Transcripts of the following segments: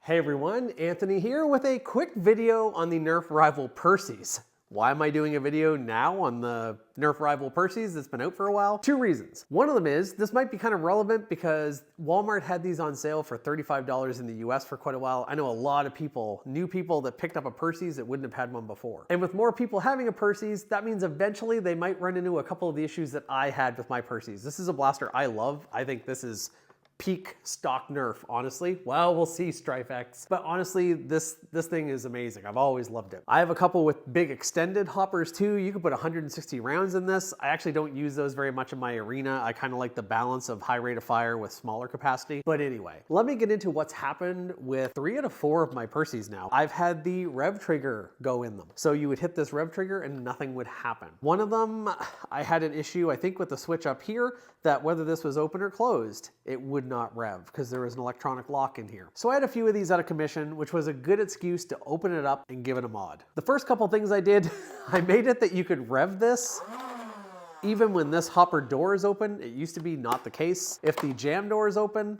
Hey everyone, Anthony here with a quick video on the Nerf Rival Perses. Why am I doing a video now on the Nerf Rival Perses that's been out for a while? Two reasons. One of them is, this might be kind of relevant because Walmart had these on sale for $35 in the US for quite a while. I know a lot of people, new people that picked up a Perses that wouldn't have had one before. And with more people having a Perses, that means eventually they might run into a couple of the issues that I had with my Perses. This is a blaster I love. I think this is peak stock Nerf, honestly. Well, we'll see, StrifeX. But honestly, this thing is amazing. I've always loved it. I have a couple with big extended hoppers too. You can put 160 rounds in this. I actually don't use those very much in my arena. I kind of like the balance of high rate of fire with smaller capacity. But anyway, let me get into what's happened with 3 out of 4 of my Perses now. I've had the rev trigger go in them. So you would hit this rev trigger and nothing would happen. One of them, I had an issue, I think with the switch up here, that whether this was open or closed, it would not rev because there was an electronic lock in here. So I had a few of these out of commission, which was a good excuse to open it up and give it a mod. The first couple things I did, I made it that you could rev this even when this hopper door is open. It used to be not the case. If the jam door is open,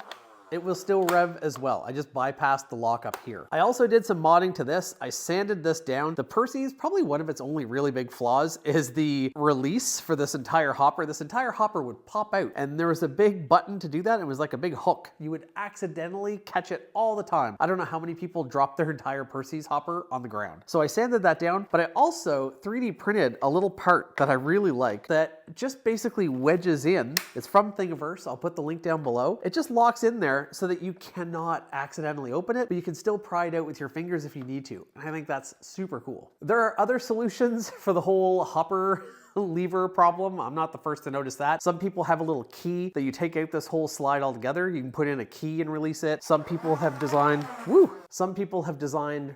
it will still rev as well. I just bypassed the lock up here. I also did some modding to this. I sanded this down. The Perses, probably one of its only really big flaws is the release for this entire hopper. This entire hopper would pop out and there was a big button to do that. It was like a big hook. You would accidentally catch it all the time. I don't know how many people drop their entire Perses hopper on the ground. So I sanded that down, but I also 3D printed a little part that I really like that just basically wedges in. It's from Thingiverse. I'll put the link down below. It just locks in there so that you cannot accidentally open it, but you can still pry it out with your fingers if you need to. And I think that's super cool. There are other solutions for the whole hopper lever problem. I'm not the first to notice that. Some people have a little key that you take out this whole slide altogether. You can put in a key and release it. Some people have designed,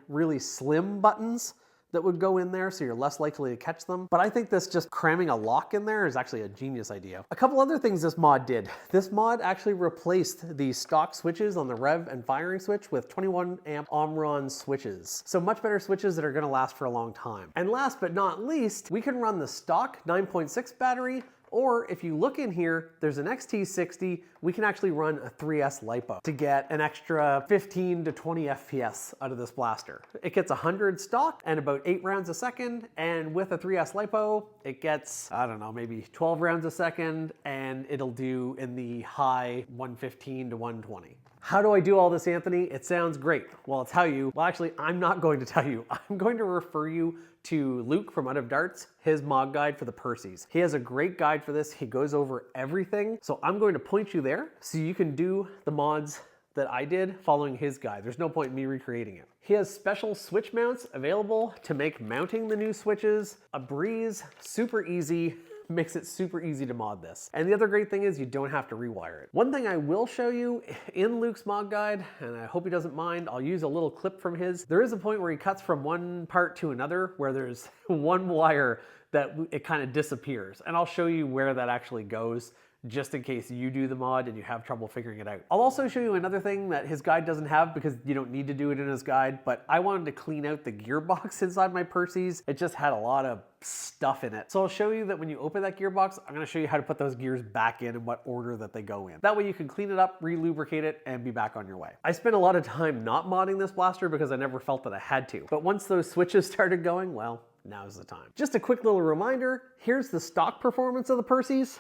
really slim buttons that would go in there so you're less likely to catch them. But I think this just cramming a lock in there is actually a genius idea. A couple other things this mod did. This mod actually replaced the stock switches on the rev and firing switch with 21 amp Omron switches. So much better switches that are gonna last for a long time. And last but not least, we can run the stock 9.6 battery, or if you look in here, there's an XT60, we can actually run a 3S LiPo to get an extra 15 to 20 FPS out of this blaster. It gets 100 stock and about 8 rounds a second, and with a 3S LiPo, it gets, I don't know, maybe 12 rounds a second, and it'll do in the high 115 to 120. How do I do all this, Anthony? It sounds great. Well, I'll tell you. Well, actually, I'm not going to tell you. I'm going to refer you to Luke from Out of Darts, his mod guide for the Perses. He has a great guide for this. He goes over everything. So I'm going to point you there so you can do the mods that I did following his guide. There's no point in me recreating it. He has special switch mounts available to make mounting the new switches a breeze, super easy. Makes it super easy to mod this. And the other great thing is you don't have to rewire it. One thing I will show you in Luke's mod guide, and I hope he doesn't mind, I'll use a little clip from his. There is a point where he cuts from one part to another where there's one wire that it kind of disappears. And I'll show you where that actually goes, just in case you do the mod and you have trouble figuring it out. I'll also show you another thing that his guide doesn't have because you don't need to do it in his guide, but I wanted to clean out the gearbox inside my Perses. It just had a lot of stuff in it. So I'll show you that when you open that gearbox, I'm gonna show you how to put those gears back in and what order that they go in. That way you can clean it up, re-lubricate it, and be back on your way. I spent a lot of time not modding this blaster because I never felt that I had to. But once those switches started going, well, now's the time. Just a quick little reminder, here's the stock performance of the Perses.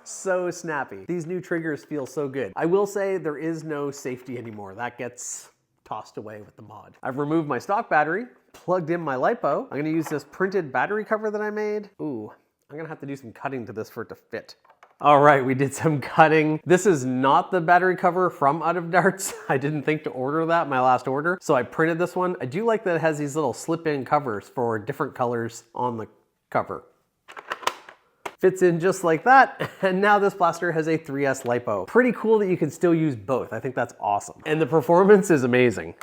So snappy. These new triggers feel so good. I will say there is no safety anymore. That gets tossed away with the mod. I've removed my stock battery, plugged in my LiPo. I'm gonna use this printed battery cover that I made. Ooh, I'm gonna have to do some cutting to this for it to fit. All right, we did some cutting. This is not the battery cover from Out of Darts. I didn't think to order that, my last order. So I printed this one. I do like that it has these little slip-in covers for different colors on the cover. Fits in just like that, and now this blaster has a 3S LiPo. Pretty cool that you can still use both. I think that's awesome. And the performance is amazing.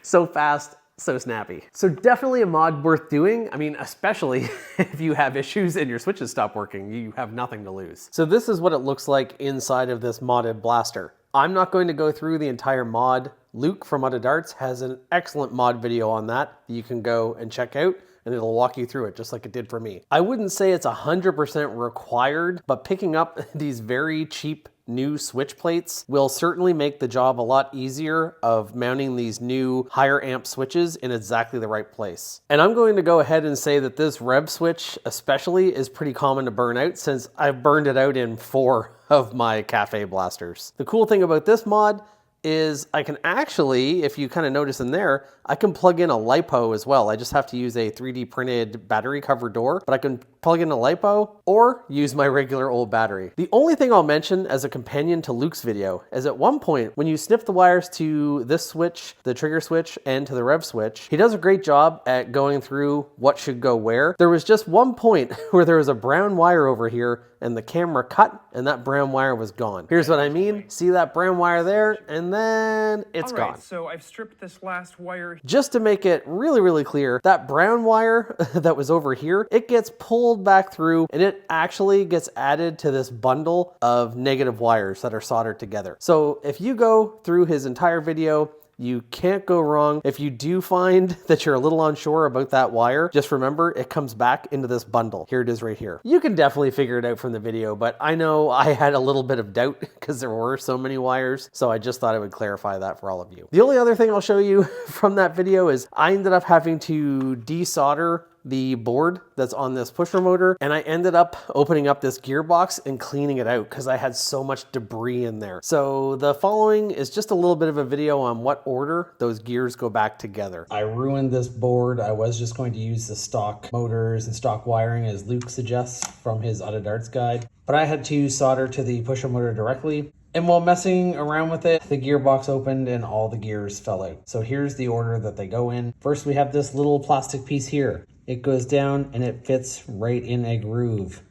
So fast, so snappy. So definitely a mod worth doing. I mean, especially if you have issues and your switches stop working, you have nothing to lose. So this is what it looks like inside of this modded blaster. I'm not going to go through the entire mod. Luke from Out of Darts has an excellent mod video on that you can go and check out. and it'll walk you through it just like it did for me. I wouldn't say it's 100% required, but picking up these very cheap new switch plates will certainly make the job a lot easier of mounting these new higher amp switches in exactly the right place. And I'm going to go ahead and say that this rev switch especially is pretty common to burn out, since I've burned it out in 4 of my cafe blasters. The cool thing about this mod is I can actually, if you kind of notice in there, I can plug in a LiPo as well. I just have to use a 3D printed battery cover door, but I can plug in a LiPo or use my regular old battery. The only thing I'll mention as a companion to Luke's video is at one point, when you snip the wires to this switch, the trigger switch, and to the rev switch, he does a great job at going through what should go where. There was just one point where there was a brown wire over here and the camera cut and that brown wire was gone. Here's what I mean. See that brown wire there? And then it's gone. So I've stripped this last wire. Just to make it really, really clear, that brown wire that was over here, it gets pulled back through and it actually gets added to this bundle of negative wires that are soldered together. So if you go through his entire video, you can't go wrong. If you do find that you're a little unsure about that wire, just remember it comes back into this bundle. Here it is right here. You can definitely figure it out from the video, but I know I had a little bit of doubt because there were so many wires, so I just thought I would clarify that for all of you. The only other thing I'll show you from that video is I ended up having to desolder the board that's on this pusher motor, and I ended up opening up this gearbox and cleaning it out because I had so much debris in there. So the following is just a little bit of a video on what order those gears go back together. I ruined this board. I was just going to use the stock motors and stock wiring as Luke suggests from his Auto Darts guide, but I had to solder to the pusher motor directly. And while messing around with it, the gearbox opened and all the gears fell out. So here's the order that they go in. First, we have this little plastic piece here. It goes down and it fits right in a groove.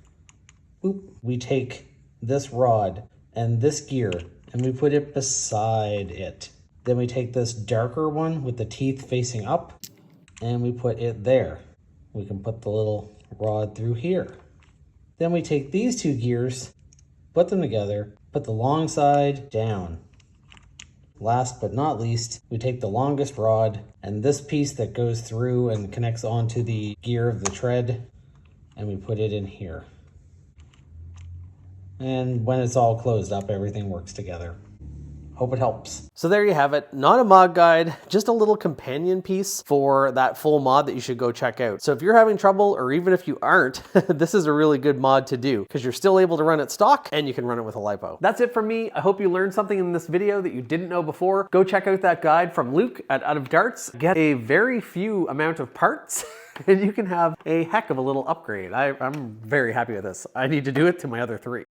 Boop. We take this rod and this gear and we put it beside it. Then we take this darker one with the teeth facing up and we put it there. We can put the little rod through here. Then we take these two gears, put them together, put the long side down. Last but not least, we take the longest rod and this piece that goes through and connects onto the gear of the tread, and we put it in here. And when it's all closed up, everything works together. Hope it helps. So there you have it. Not a mod guide, just a little companion piece for that full mod that you should go check out. So if you're having trouble, or even if you aren't, this is a really good mod to do because you're still able to run it stock and you can run it with a LiPo. That's it for me. I hope you learned something in this video that you didn't know before. Go check out that guide from Luke at Out of Darts. Get a very few amount of parts and you can have a heck of a little upgrade. I'm very happy with this. I need to do it to my other 3.